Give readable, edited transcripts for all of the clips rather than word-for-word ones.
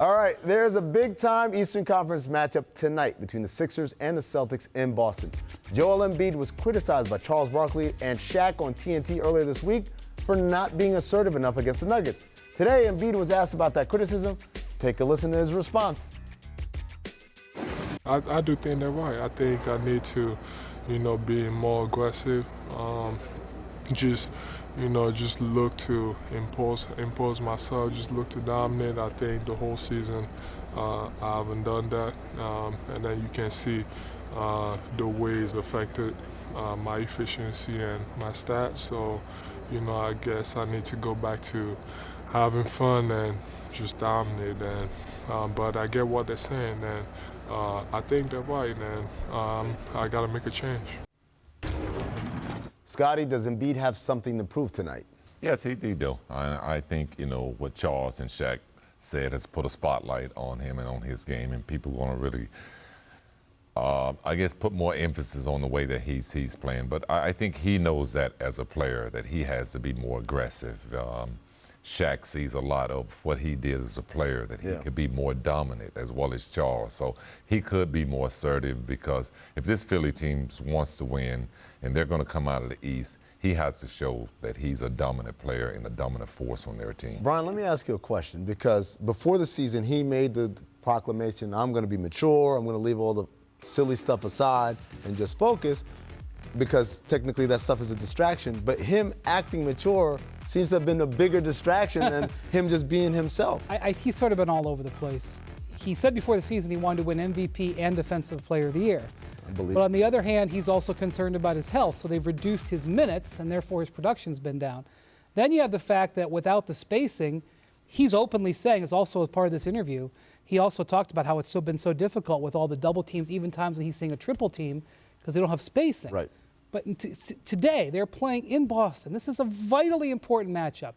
All right, there's a big-time Eastern Conference matchup tonight between the Sixers and the Celtics in Boston. Joel Embiid was criticized by Charles Barkley and Shaq on TNT earlier this week for not being assertive enough against the Nuggets. Today, Embiid was asked about that criticism. Take a listen to his response. I do think they're right. I think I need to, be more aggressive. Just look to impose myself, just look to dominate. I think the whole season I haven't done that. And then you can see the ways affected my efficiency and my stats. So, I guess I need to go back to having fun and just dominate. And but I get what they're saying, and I think they're right, and I got to make a change. Scottie, does Embiid have something to prove tonight? Yes, he do. I think, what Charles and Shaq said has put a spotlight on him and on his game, and people want to really, I guess, put more emphasis on the way that he's playing. But I think he knows that as a player, that he has to be more aggressive. Shaq sees a lot of what he did as a player, that he could be more dominant, as well as Charles. So he could be more assertive, because if this Philly team wants to win and they're going to come out of the East, he has to show that he's a dominant player and a dominant force on their team. Brian, let me ask you a question, because before the season, he made the proclamation, I'm going to be mature, I'm going to leave all the silly stuff aside and just focus, because technically that stuff is a distraction. But him acting mature seems to have been a bigger distraction than him just being himself. He's sort of been all over the place. He said before the season he wanted to win MVP and Defensive Player of the Year. But on the other hand, he's also concerned about his health, so they've reduced his minutes, and therefore his production's been down. Then you have the fact that without the spacing, he's openly saying, as also as part of this interview, he also talked about how it's been so difficult with all the double teams, even times that he's seeing a triple team, because they don't have spacing. Right. But today, they're playing in Boston. This is a vitally important matchup.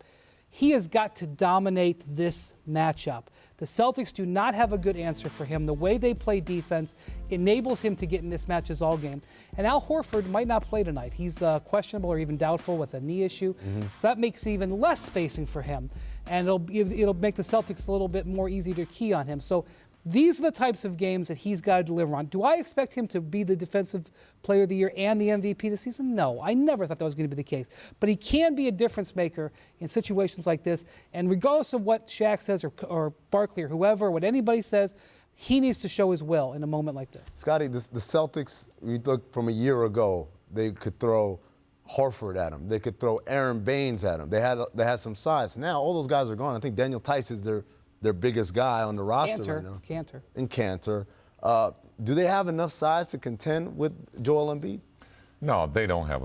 He has got to dominate this matchup. The Celtics do not have a good answer for him. The way they play defense enables him to get in mismatches all game. And Al Horford might not play tonight. He's questionable or even doubtful with a knee issue. So that makes even less spacing for him. And it'll make the Celtics a little bit more easy to key on him. So these are the types of games that he's got to deliver on. Do I expect him to be the Defensive Player of the Year and the MVP this season? No, I never thought that was going to be the case. But he can be a difference maker in situations like this. And regardless of what Shaq says or Barkley or whoever, what anybody says, he needs to show his will in a moment like this. Scottie, the Celtics, you look from a year ago, they could throw Horford at him. They could throw Aaron Baines at him. They had some size. Now all those guys are gone. I think Daniel Tice is their biggest guy on the roster right now. Cantor. Do they have enough size to contend with Joel Embiid? No, they don't have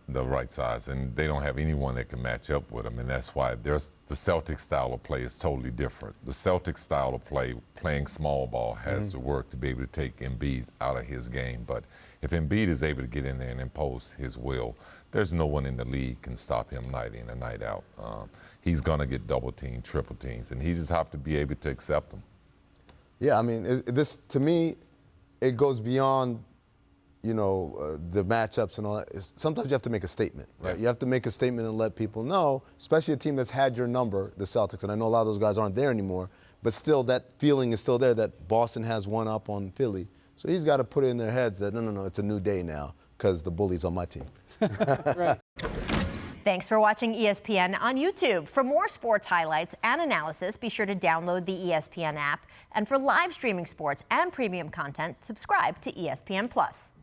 the right size, and they don't have anyone that can match up with them, and that's why the Celtics style of play is totally different. The Celtics style of play, playing small ball, has to work to be able to take Embiid out of his game. But if Embiid is able to get in there and impose his will, there's no one in the league can stop him night in and night out. He's going to get double teamed, triple teams, and he just have to be able to accept them. Yeah, I mean, this, to me, it goes beyond, the matchups and all that. Sometimes you have to make a statement, right? Yeah. You have to make a statement and let people know, especially a team that's had your number, the Celtics, and I know a lot of those guys aren't there anymore, but still that feeling is still there that Boston has one up on Philly. So he's got to put it in their heads that, no, it's a new day now because the bully's on my team. Right. Thanks for watching ESPN on YouTube. For more sports highlights and analysis, be sure to download the ESPN app. And for live streaming sports and premium content, subscribe to ESPN+.